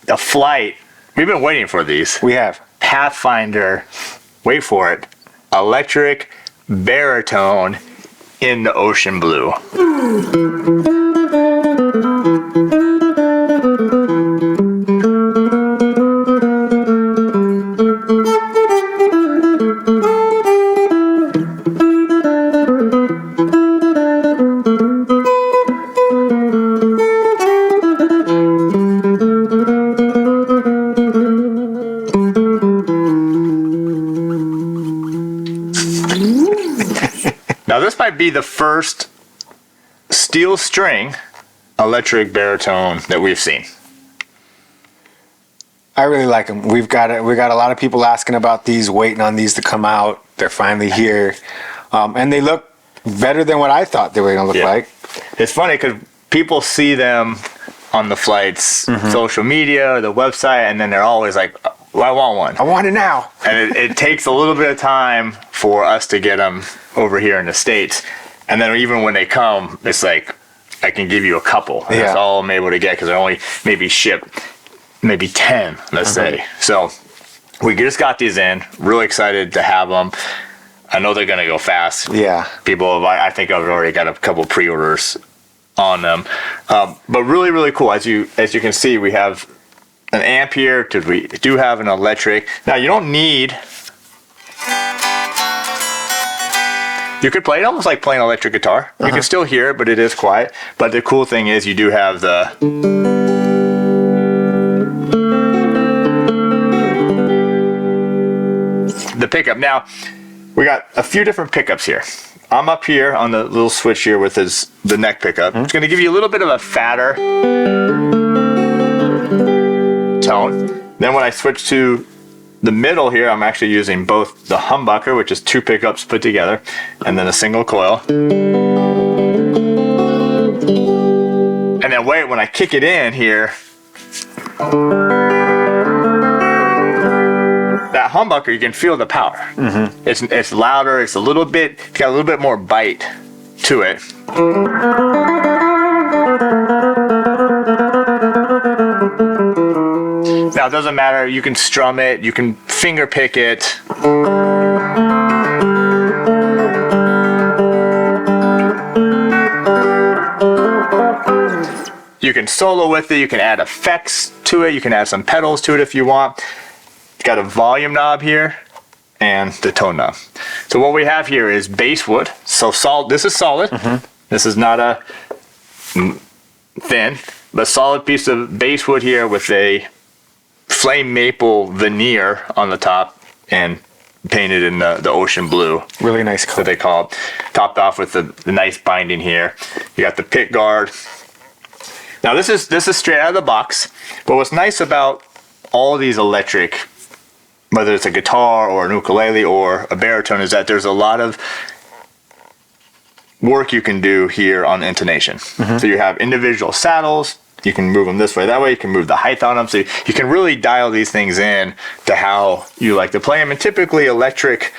a flight. We've been waiting for these. We have. Pathfinder, wait for it, electric baritone in the ocean blue. Now this might be the first steel string electric baritone that we've seen. I really like them. We got a lot of people asking about these, waiting on these to come out. They're finally here, and they look better than what I thought they were gonna look like. It's funny because people see them on the flight's social media or the website, and then they're always like, well, I want one. I want it now. And it takes a little bit of time for us to get them over here in the States. And then even when they come, it's like, I can give you a couple. And that's all I'm able to get because they're only maybe shipped maybe 10, let's say. So we just got these in. Really excited to have them. I know they're going to go fast. Yeah. People, I think I've already got a couple pre-orders on them. But really, really cool. As you can see, we have an amp here. We do have an electric. Now you don't need. You could play it almost like playing electric guitar. You can still hear it, but it is quiet. But the cool thing is you do have the pickup. Now we got a few different pickups here. I'm up here on the little switch here with the neck pickup. It's going to give you a little bit of a fatter tone. Then when I switch to the middle here, I'm actually using both the humbucker, which is 2 pickups put together, and then a single coil. And then wait, when I kick it in here, that humbucker, you can feel the power. It's louder, it's got a little bit more bite to it. Now it doesn't matter, you can strum it, you can finger pick it. You can solo with it, you can add effects to it, you can add some pedals to it if you want. It's got a volume knob here and the tone knob. So what we have here is basswood. So this is solid. This is not a thin, but solid piece of basswood here with a flame maple veneer on the top and painted in the ocean blue. Really nice color. That they call it. Topped off with the nice binding here. You got the pick guard. Now this is straight out of the box, but what's nice about all these electric, whether it's a guitar or an ukulele or a baritone, is that there's a lot of work you can do here on intonation. So you have individual saddles, you can move them this way, that way, you can move the height on them, so you can really dial these things in to how you like to play them. And typically electric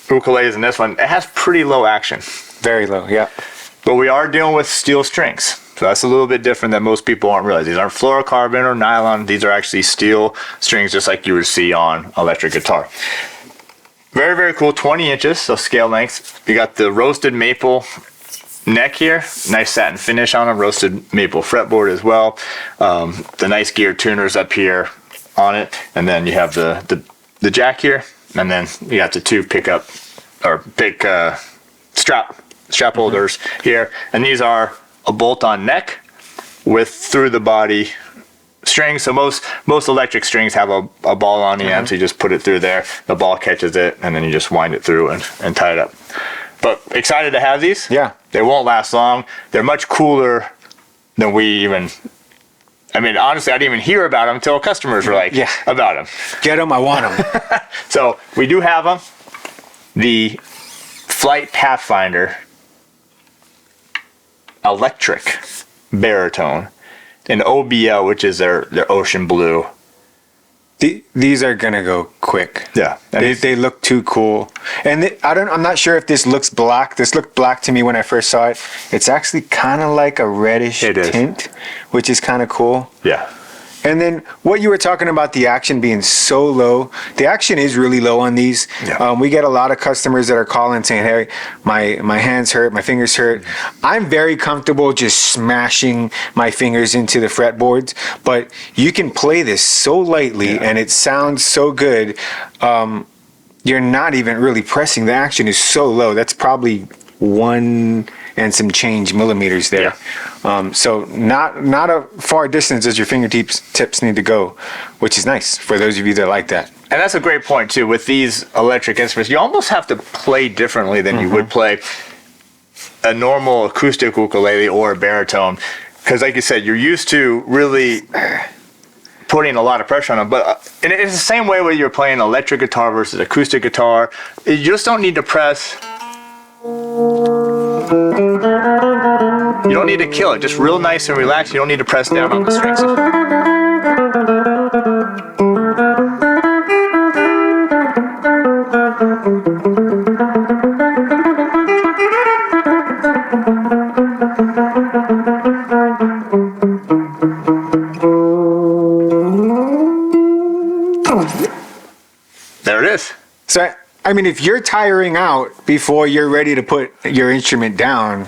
ukuleles in this one, it has pretty low action. Very low, yeah. But we are dealing with steel strings. So that's a little bit different that most people aren't realize. These aren't fluorocarbon or nylon. These are actually steel strings, just like you would see on electric guitar. Very, very cool. 20 inches, so scale length. You got the roasted maple neck here. Nice satin finish on them. Roasted maple fretboard as well. The nice gear tuners up here on it. And then you have the jack here. And then you got the 2 pickup or pick strap holders here. And these are a bolt-on neck with through the body strings. So most electric strings have a ball on the end, so you just put it through there, the ball catches it, and then you just wind it through and tie it up. But excited to have these. Yeah. They won't last long. They're much cooler than I mean, honestly, I didn't even hear about them until customers were like, about them. Get them, I want them. So we do have them. The Flight Pathfinder electric baritone and OBL, which is their ocean blue. These are gonna go quick. Yeah, they look too cool. And I'm not sure if this looks black. This looked black to me when I first saw it. It's actually kind of like a reddish tint, which is kind of cool. Yeah. And then what you were talking about, the action being so low, the action is really low on these. Yeah. We get a lot of customers that are calling saying, hey, my hands hurt, my fingers hurt. I'm very comfortable just smashing my fingers into the fretboards, but you can play this so lightly and it sounds so good. You're not even really pressing. The action is so low. That's probably 1 and some change millimeters there. So not a far distance as your fingertips need to go, which is nice for those of you that like that. And that's a great point too. With these electric instruments, you almost have to play differently than you would play a normal acoustic ukulele or a baritone, because like you said, you're used to really putting a lot of pressure on them. But and it's the same way when you're playing electric guitar versus acoustic guitar. You just don't need to press. You don't need to kill it. Just real nice and relaxed. You don't need to press down on the strings. There it is. So, I mean, if you're tiring out before you're ready to put your instrument down,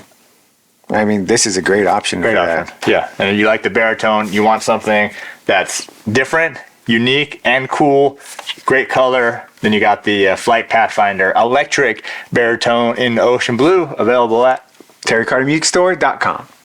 I mean, this is a great option. Great option. Yeah. And if you like the baritone, you want something that's different, unique, and cool, great color, then you got the Flight Pathfinder electric baritone in ocean blue, available at TerryCarterMusicStore.com.